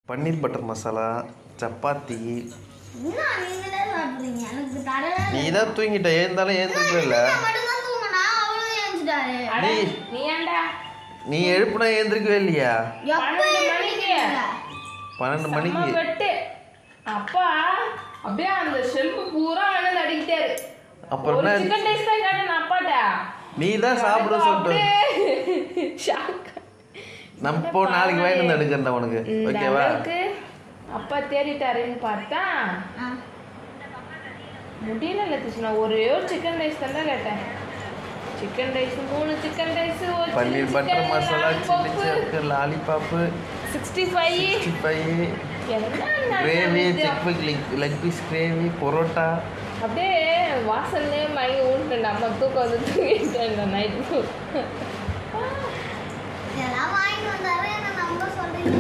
பன்னீர் butter masala, chapati. நீ தான் தூங்கிட்ட, ஏந்தாலும் ஏந்திருக்கவே இல்லை. நீ எழுப்புனா ஏந்திருக்கவே இல்லையா? 12 மணிக்கு. அப்பா அப்படியே அந்த ஷெல்ஃப் பூரா அண்ணன் அடிக்கிட்டாரு. அப்புறம் என்ன? சிக்கன் ரைஸ் தான் கேட்டேன் அப்பாட்ட. நீ தான் சாப்பிட சொல்லிட்டு. நம்ம போ, நாளைக்கு வாங்கிட்டு வந்து எடுக்கிறேன் உனக்கு. ஓகேவா? அப்பா தேடிட்டாருன்னு பார்த்தா முடியல லட்சுமணா. ஒரே ஒரு சிக்கன் ரைஸ் தான் கேட்டேன். Chicken rice 3 chicken rice, paneer butter masala, chilli chicken lollipop, 65 gravy, leg piece gravy, parotta. அப்படியே வாசல்லே மயங்கி ஊன்ட்டு நம்ம தூக்கம் வந்து தூங்கிட்டேன் நைட்டு. வாங்கி வந்தாரு என்ன நம்ப சொல்றீங்க?